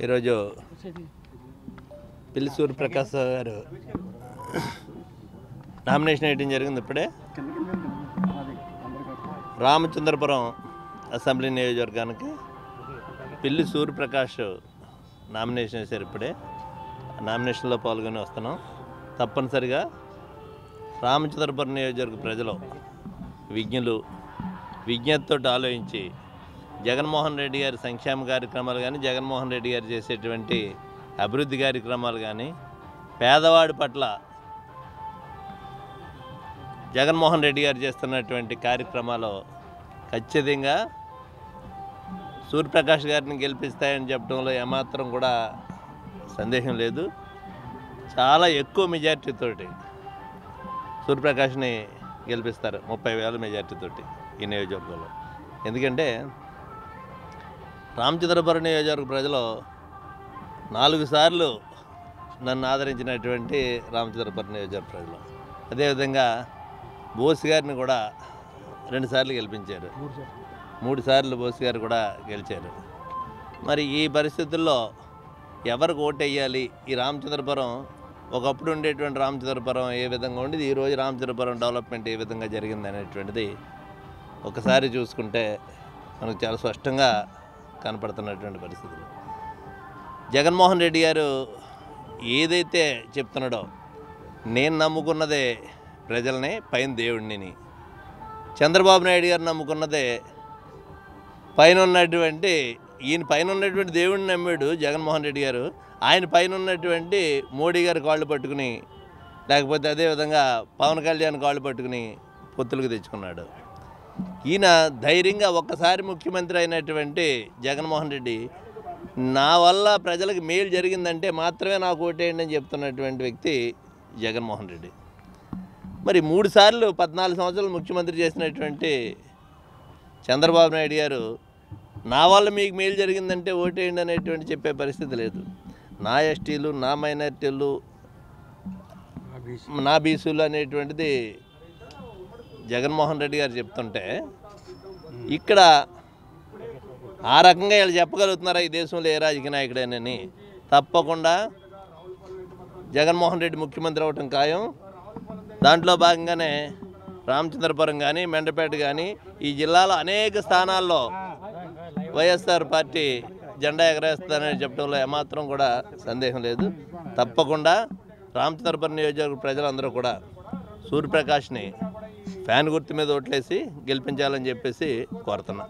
ఈరోజు పిల్లి సూర్యప్రకాష్ గారు నామినేషన్ వేయడం జరిగింది. ఇప్పుడే రామచంద్రపురం అసెంబ్లీ నియోజకవర్గానికి పిల్లి సూర్యప్రకాష్ నామినేషన్ వేశారు. ఇప్పుడే నామినేషన్లో పాల్గొని వస్తున్నాం. తప్పనిసరిగా రామచంద్రపురం నియోజకవర్గ ప్రజలు విజ్ఞులు విజ్ఞతతో ఆలోచించి జగన్మోహన్ రెడ్డి గారి సంక్షేమ కార్యక్రమాలు కానీ, జగన్మోహన్ రెడ్డి గారు చేసేటువంటి అభివృద్ధి కార్యక్రమాలు కానీ, పేదవాడి పట్ల జగన్మోహన్ రెడ్డి గారు చేస్తున్నటువంటి కార్యక్రమాలు ఖచ్చితంగా సూర్యప్రకాష్ గారిని గెలిపిస్తాయని చెప్పడంలో ఏమాత్రం కూడా సందేహం లేదు. చాలా ఎక్కువ మెజార్టీతోటి సూర్యప్రకాష్ని గెలిపిస్తారు, 30,000 మెజార్టీతోటి ఈ నియోజకవర్గంలో. ఎందుకంటే రామచంద్రపురం నియోజకవర్గ ప్రజలు 4 సార్లు నన్ను ఆదరించినటువంటి రామచంద్రపురం నియోజకవర్గ ప్రజలు, అదేవిధంగా బోస్ గారిని కూడా 2 సార్లు గెలిపించారు, 3 సార్లు బోస్ గారు కూడా గెలిచారు. మరి ఈ పరిస్థితుల్లో ఎవరికి ఓటు వేయాలి? ఈ రామచంద్రపురం ఒకప్పుడు ఉండేటువంటి రామచంద్రపురం ఏ విధంగా ఉండేది, ఈరోజు రామచంద్రపురం డెవలప్మెంట్ ఏ విధంగా జరిగింది అనేటువంటిది ఒకసారి చూసుకుంటే మనకు చాలా స్పష్టంగా కనపడుతున్నటువంటి పరిస్థితులు. జగన్మోహన్ రెడ్డి గారు ఏదైతే చెప్తున్నాడో, నేను నమ్ముకున్నదే ప్రజల్ని, పైన దేవుడిని. చంద్రబాబు నాయుడు గారు నమ్ముకున్నదే పైన ఉన్నటువంటి, ఈయన పైన ఉన్నటువంటి దేవుడిని నమ్మాడు జగన్మోహన్ రెడ్డి గారు. ఆయన పైన ఉన్నటువంటి మోడీ గారు కాళ్ళు పట్టుకుని, లేకపోతే అదేవిధంగా పవన్ కళ్యాణ్ కాళ్ళు పట్టుకుని పొత్తులకు తెచ్చుకున్నాడు. ఈయన ధైర్యంగా ఒక్కసారి ముఖ్యమంత్రి అయినటువంటి జగన్మోహన్ రెడ్డి, నా వల్ల ప్రజలకు మేలు జరిగిందంటే మాత్రమే నాకు ఓటేయండి అని చెప్తున్నటువంటి వ్యక్తి జగన్మోహన్ రెడ్డి. మరి 3 సార్లు 14 సంవత్సరాలు ముఖ్యమంత్రి చేసినటువంటి చంద్రబాబు నాయుడు గారు, నా వల్ల మీకు మేలు జరిగిందంటే ఓటేయండి అనేటువంటి చెప్పే పరిస్థితి లేదు. నా ఎస్టీలు, నా మైనారిటీలు, నా బీసీలు అనేటువంటిది జగన్మోహన్ రెడ్డి గారు చెప్తుంటే, ఇక్కడ ఆ రకంగా వీళ్ళు చెప్పగలుగుతున్నారా ఈ దేశంలో ఏ రాజకీయ నాయకుడేనని? తప్పకుండా జగన్మోహన్ రెడ్డి ముఖ్యమంత్రి అవ్వటం ఖాయం. దాంట్లో భాగంగానే రామచంద్రపురం కానీ, మెండపేట కానీ, ఈ జిల్లాలో అనేక స్థానాల్లో వైఎస్ఆర్ పార్టీ జెండా ఎగరేస్తారని చెప్పడంలో ఏమాత్రం కూడా సందేహం లేదు. తప్పకుండా రామచంద్రపురం నియోజకవర్గ ప్రజలందరూ కూడా సూర్యప్రకాష్ని ఫ్యాన్ గుర్తు మీద ఓట్లేసి గెలిపించాలని చెప్పేసి కోరుతున్నా.